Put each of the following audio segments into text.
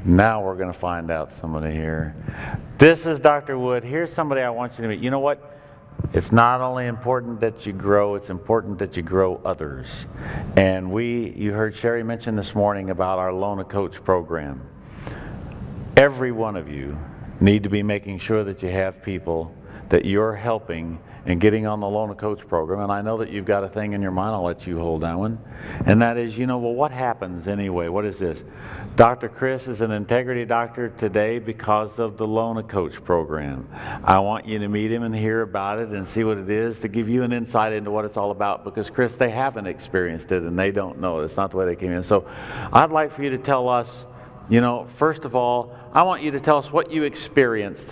Now we're going to find out somebody here. This is Dr. Wood. Here's somebody I want you to meet. You know what? It's not only important that you grow, it's important that you grow others. And you heard Sherry mention this morning about our Loan a Coach program. Every one of you need to be making sure that you have people that you're helping and getting on the Loan a Coach program. And I know that you've got a thing in your mind, I'll let you hold that one. And that is, well, what happens anyway? What is this? Dr. Chris is an integrity doctor today because of the Loan a Coach program. I want you to meet him and hear about it and see what it is, to give you an insight into what it's all about, because Chris, they haven't experienced it and they don't know it. It's not the way they came in. So I'd like for you to tell us, first of all, I want you to tell us what you experienced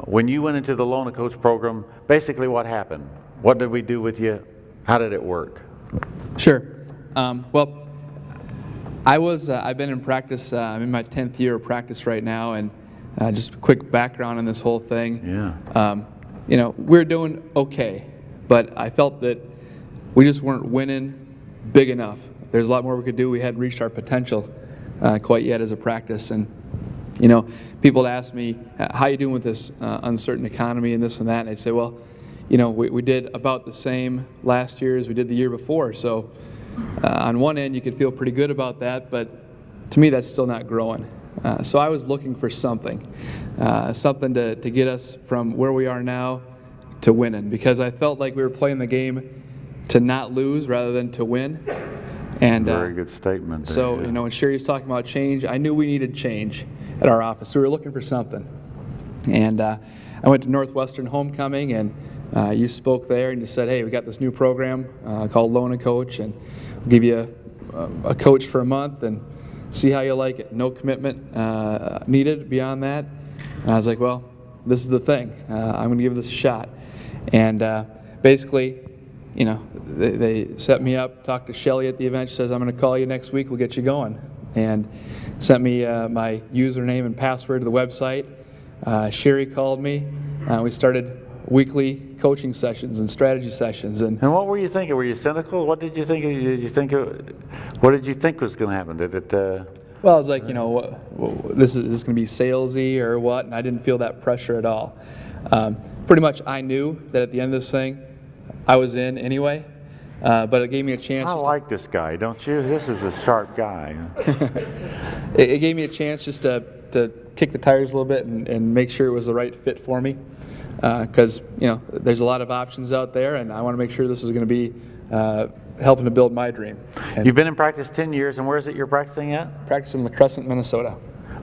when you went into the Loan a Coach program. Basically, what happened? What did we do with you? How did it work? Sure. Well, I've been in practice. I'm in my 10th year of practice right now, and just a quick background on this whole thing. Yeah. We're doing okay, but I felt that we just weren't winning big enough. There's a lot more we could do. We hadn't reached our potential quite yet as a practice, and people ask me, how you doing with this uncertain economy and this and that, and I'd say, well, we did about the same last year as we did the year before, so on one end you could feel pretty good about that, but to me that's still not growing. So I was looking for something to get us from where we are now to winning, because I felt like we were playing the game to not lose rather than to win. And very good statement there, so, yeah. When Sherry's talking about change, I knew we needed change at our office. So we were looking for something. And I went to Northwestern Homecoming, and you spoke there, and you said, hey, we got this new program called Loan a Coach, and we'll give you a coach for a month and see how you like it. No commitment needed beyond that. And I was like, well, this is the thing. I'm going to give this a shot. And basically, they set me up, talked to Shelly at the event. She says, I'm going to call you next week, we'll get you going. And sent me my username and password to the website. Sherry called me. We started weekly coaching sessions and strategy sessions. And what were you thinking? Were you cynical? What did you think? What did you think was going to happen? Did it? Well, I was like, this is going to be salesy or what? And I didn't feel that pressure at all. Pretty much, I knew that at the end of this thing, I was in anyway. But it gave me a chance. I like this guy, don't you? This is a sharp guy. It gave me a chance just to kick the tires a little bit and make sure it was the right fit for me. Because there's a lot of options out there, and I want to make sure this is going to be helping to build my dream. And you've been in practice 10 years, and where is it you're practicing at? Practicing in La Crescent, Minnesota.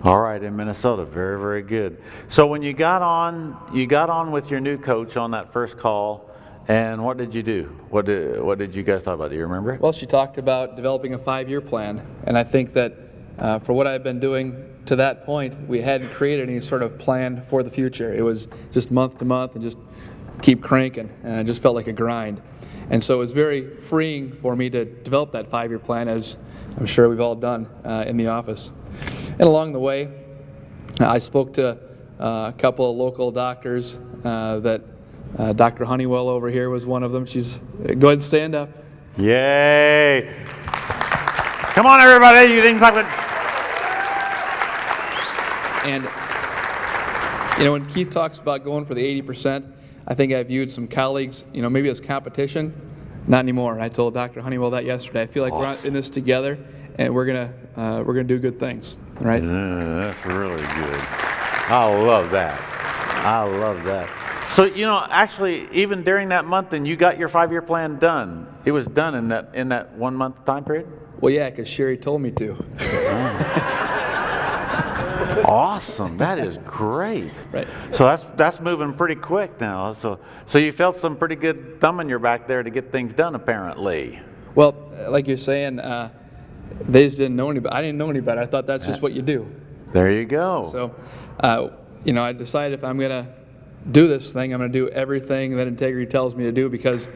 All right, in Minnesota, very, very good. So when you got on with your new coach on that first call. And what did you do? What did you guys talk about? Do you remember it? Well, she talked about developing a 5-year plan, and I think that for what I've been doing to that point, we hadn't created any sort of plan for the future. It was just month to month and just keep cranking, and it just felt like a grind. And so it was very freeing for me to develop that 5-year plan, as I'm sure we've all done in the office. And along the way, I spoke to a couple of local doctors that Dr. Honeywell over here was one of them. Go ahead and stand up. Yay! Come on, everybody! You didn't clap it. And when Keith talks about going for the 80%, I think I viewed some colleagues, maybe as competition. Not anymore. And I told Dr. Honeywell that yesterday. I feel like we're in this together, and we're gonna do good things. Right? That's really good. I love that. I love that. So, actually, even during that month, then you got your 5-year plan done. It was done in that 1 month time period? Well, yeah, because Sherry told me to. Awesome. That is great. Right. So that's moving pretty quick now. So you felt some pretty good thumb in your back there to get things done, apparently. Well, like you're saying, they just didn't know any better. I didn't know any better. I thought that's just what you do. There you go. So, I decided if I'm going to do this thing, I'm going to do everything that integrity tells me to do, because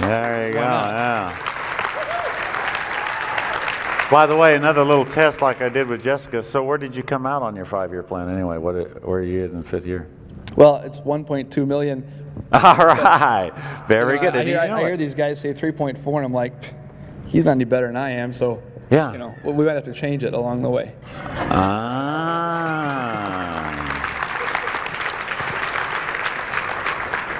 there you go. Yeah. By the way, another little test like I did with Jessica. So where did you come out on your 5-year plan anyway? Where are you in the 5th year? Well, it's 1.2 million. All right. Very good. I hear these guys say 3.4, and I'm like, he's not any better than I am, so Yeah. You know, we might have to change it along the way.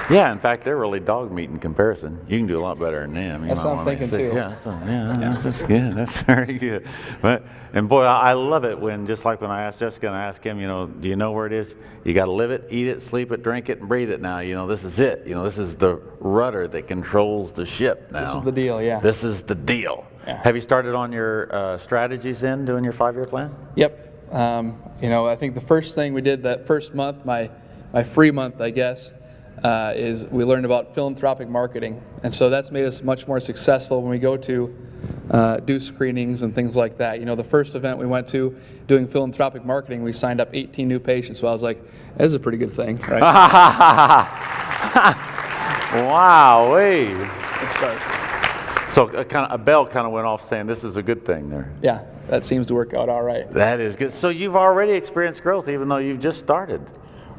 Yeah, in fact, they're really dog meat in comparison. You can do a lot better than them. That's what I'm thinking too. Yeah, that's good. That's very good. And boy, I love it when, just like when I asked Jessica and I asked him, you know, do you know where it is? You got to live it, eat it, sleep it, drink it, and breathe it now. You know, this is it. You know, this is the rudder that controls the ship now. This is the deal, yeah. This is the deal. Yeah. Have you started on your strategies then, doing your 5-year plan? Yep. You know, I think the first thing we did that first month, my free month, I guess, is we learned about philanthropic marketing. And so that's made us much more successful when we go to do screenings and things like that. You know, the first event we went to doing philanthropic marketing, we signed up 18 new patients. So I was like, this is a pretty good thing, right? Wow, wait. Good start. So a bell kind of went off saying this is a good thing there. Yeah, that seems to work out all right. That is good. So you've already experienced growth even though you've just started.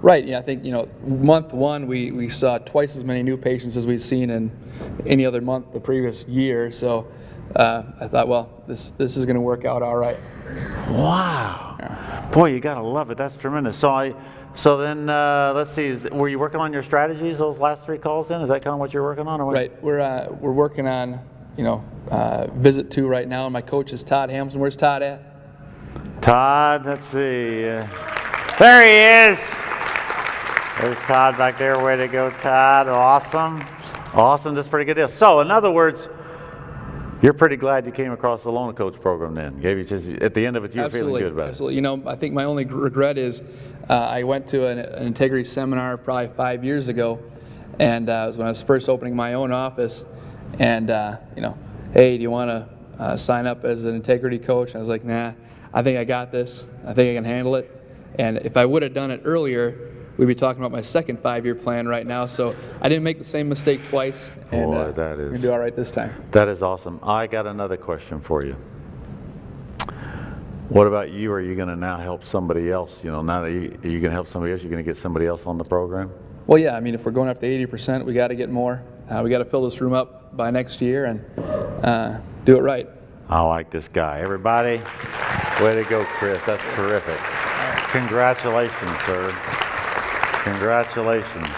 Right, yeah, I think, you know, month one we saw twice as many new patients as we'd seen in any other month the previous year. So I thought, well, this is going to work out all right. Wow. Yeah. Boy, you got to love it. That's tremendous. So then, let's see, were you working on your strategies those last 3 calls then? Is that kind of what you're working on? Or what? Right, we're working on, you know, visit 2 right now, and my coach is Todd Hamilton. Where's Todd at? Todd, let's see. There he is. There's Todd back there. Way to go, Todd. Awesome. Awesome. That's a pretty good deal. So, in other words, you're pretty glad you came across the Loan Coach program then. Gave you just, at the end of it, you were feeling good about it. Absolutely. You know, I think my only regret is I went to an integrity seminar probably 5 years ago, and it was when I was first opening my own office, and, you know, hey, do you want to sign up as an integrity coach? And I was like, nah, I think I got this. I think I can handle it. And if I would have done it earlier, we'd be talking about my second 5-year plan right now. So I didn't make the same mistake twice. And Boy, we're going to do all right this time. That is awesome. I got another question for you. What about you? Are you going to now help somebody else? You know, now that are you going to help somebody else? You're going to get somebody else on the program? Well, yeah. I mean, if we're going up to 80%, we got to get more. We got to fill this room up by next year and do it right. I like this guy. Everybody, way to go, Chris. That's terrific. Congratulations, sir. Congratulations.